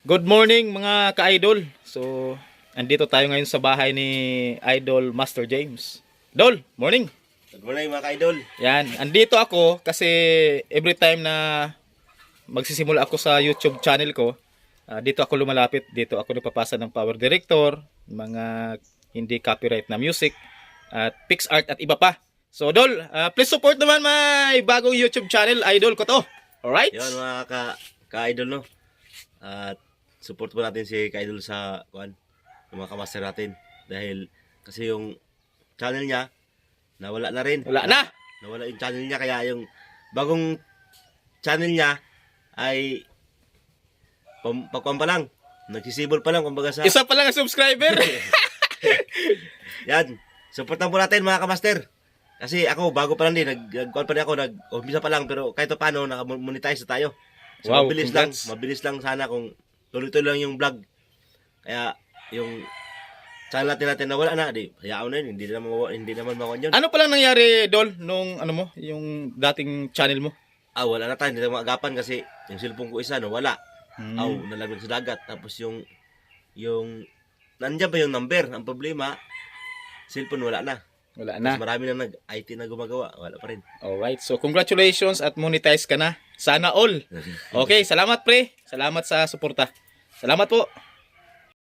Good morning mga ka-idol. So, andito tayo ngayon sa bahay ni Idol Master James. Idol, morning. Good morning mga ka-idol. Yan, andito ako kasi every time na magsisimula ako sa YouTube channel ko, dito ako lumalapit, dito ako nagpapasa ng power director, mga hindi copyright na music, at PixArt at iba pa. So, Idol, please support naman my bagong YouTube channel, Idol ko to. Alright? Yun mga ka-idol no. At support po natin si ka-idol sa yung mga kamaster natin. Dahil kasi yung channel niya nawala na rin. Wala na! Nawala yung channel niya, kaya yung bagong channel niya ay pagkuhan pa lang. Nagsisibol pa lang kumbaga sa... Isa pa lang ang subscriber! Yan. Supportan po natin mga kamaster. Kasi ako, bago pa lang din, nag-call pa rin ako, nag-umpisa pa lang, pero kahit pa paano, naka-monetize na tayo. So, Wow, mabilis lang sana kung tuloy-tuloy lang yung vlog. Kaya, yung channel natin nawala na, hayaan na yun, hindi naman makuha yun. Ano palang nangyari, Dol, nung ano mo, yung dating channel mo? Wala na tayo, hindi na maagapan kasi yung cellphone ko isa, wala. Nalaglag sa dagat. Tapos yung, nandiyan pa yung number. Ang problema, cellphone wala na. Wala na. Mas marami na IT na gumagawa. Wala pa rin. Alright, so congratulations at monetize ka na. Sana all. Okay, salamat pre. Salamat sa suporta. Salamat po.